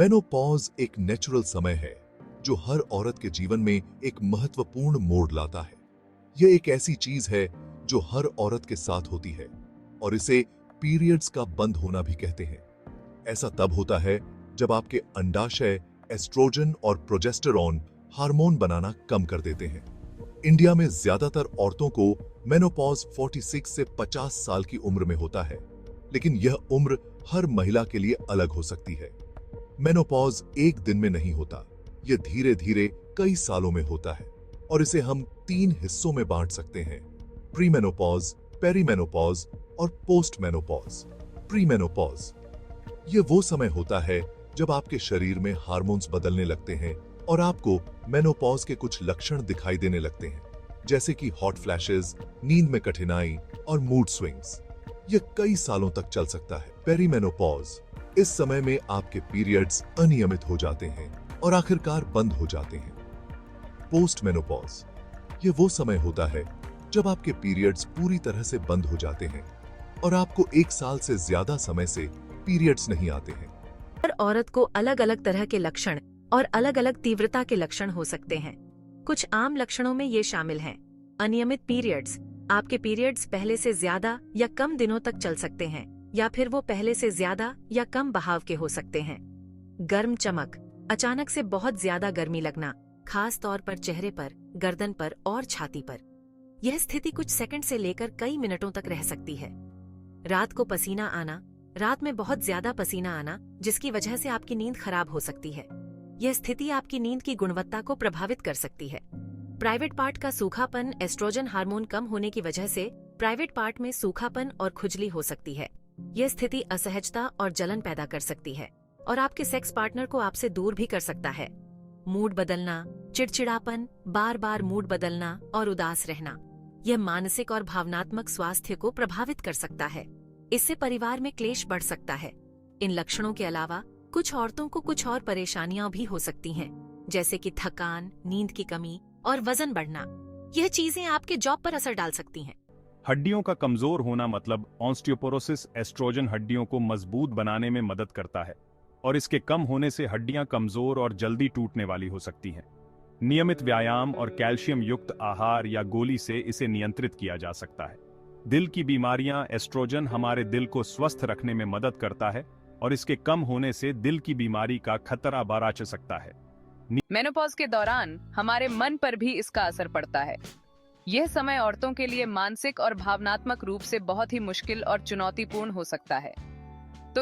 Menopause एक natural समय है जो हर औरत के जीवन में एक महत्वपूर्ण मोड़ लाता है। यह एक ऐसी चीज है जो हर औरत के साथ होती है और इसे पीरियड्स का बंद होना भी कहते हैं। ऐसा तब होता है जब आपके अंडाशय एस्ट्रोजन और प्रोजेस्टेरॉन हार्मोन बनाना कम कर देते हैं। इंडिया में ज्यादातर औरतों को मेनोपॉज 46 से 50 साल की उम्र में होता है, लेकिन यह उम्र हर महिला के लिए अलग हो सकती है। मेनोपॉज एक दिन में नहीं होता, यह धीरे धीरे कई सालों में होता है और इसे हम 3 हिस्सों में बांट सकते हैं: प्रीमेनोपॉज, पेरीमेनोपॉज और पोस्ट मेनोपॉज। प्रीमेनोपॉज यह वो समय होता है जब आपके शरीर में हार्मोन्स बदलने लगते हैं और आपको मेनोपॉज के कुछ लक्षण दिखाई देने लगते हैं, जैसे कि हॉट फ्लैशेस, नींद में कठिनाई और मूड स्विंग्स। यह कई सालों तक चल सकता है। पेरीमेनोपॉज इस समय में आपके पीरियड्स अनियमित हो जाते हैं और आखिरकार बंद हो जाते हैं। पोस्ट मेनोपॉज यह वो समय होता है जब आपके पीरियड्स पूरी तरह से बंद हो जाते हैं और आपको 1 साल से ज्यादा समय से पीरियड्स नहीं आते हैं। हर औरत को अलग अलग तरह के लक्षण और अलग अलग तीव्रता के लक्षण हो सकते हैं। कुछ आम लक्षणों में ये शामिल हैं: अनियमित पीरियड्स, आपके पीरियड्स पहले से ज्यादा या कम दिनों तक चल सकते हैं या फिर वो पहले से ज्यादा या कम बहाव के हो सकते हैं। गर्म चमक, अचानक से बहुत ज्यादा गर्मी लगना, खास तौर पर चेहरे पर, गर्दन पर और छाती पर। यह स्थिति कुछ सेकंड से लेकर कई मिनटों तक रह सकती है। रात को पसीना आना, रात में बहुत ज्यादा पसीना आना जिसकी वजह से आपकी नींद खराब हो सकती है। यह स्थिति आपकी नींद की गुणवत्ता को प्रभावित कर सकती है। प्राइवेट पार्ट का सूखापन, एस्ट्रोजन हार्मोन कम होने की वजह से प्राइवेट पार्ट में सूखापन और खुजली हो सकती है। यह स्थिति असहजता और जलन पैदा कर सकती है और आपके सेक्स पार्टनर को आपसे दूर भी कर सकता है। मूड बदलना, चिड़चिड़ापन, बार बार मूड बदलना और उदास रहना, यह मानसिक और भावनात्मक स्वास्थ्य को प्रभावित कर सकता है। इससे परिवार में क्लेश बढ़ सकता है। इन लक्षणों के अलावा कुछ औरतों को कुछ और परेशानियां भी हो सकती हैं, जैसे कि थकान, नींद की कमी और वजन बढ़ना। यह चीजें आपके जॉब पर असर डाल सकती हैं। हड्डियों का कमजोर होना मतलब ऑस्टियोपोरोसिस। एस्ट्रोजन हड्डियों को मजबूत बनाने में मदद करता है और इसके कम होने से हड्डियां कमजोर और जल्दी टूटने वाली हो सकती हैं। नियमित व्यायाम और कैल्शियम युक्त आहार या गोली से इसे नियंत्रित किया जा सकता है। दिल की बीमारियां, एस्ट्रोजन हमारे दिल को स्वस्थ रखने में मदद करता है और इसके कम होने से दिल की बीमारी का खतरा बढ़ सकता है। मेनोपॉज के दौरान हमारे मन पर भी इसका असर पड़ता है। यह समय औरतों के लिए मानसिक और भावनात्मक रूप से बहुत ही मुश्किल और चुनौतीपूर्ण हो सकता है।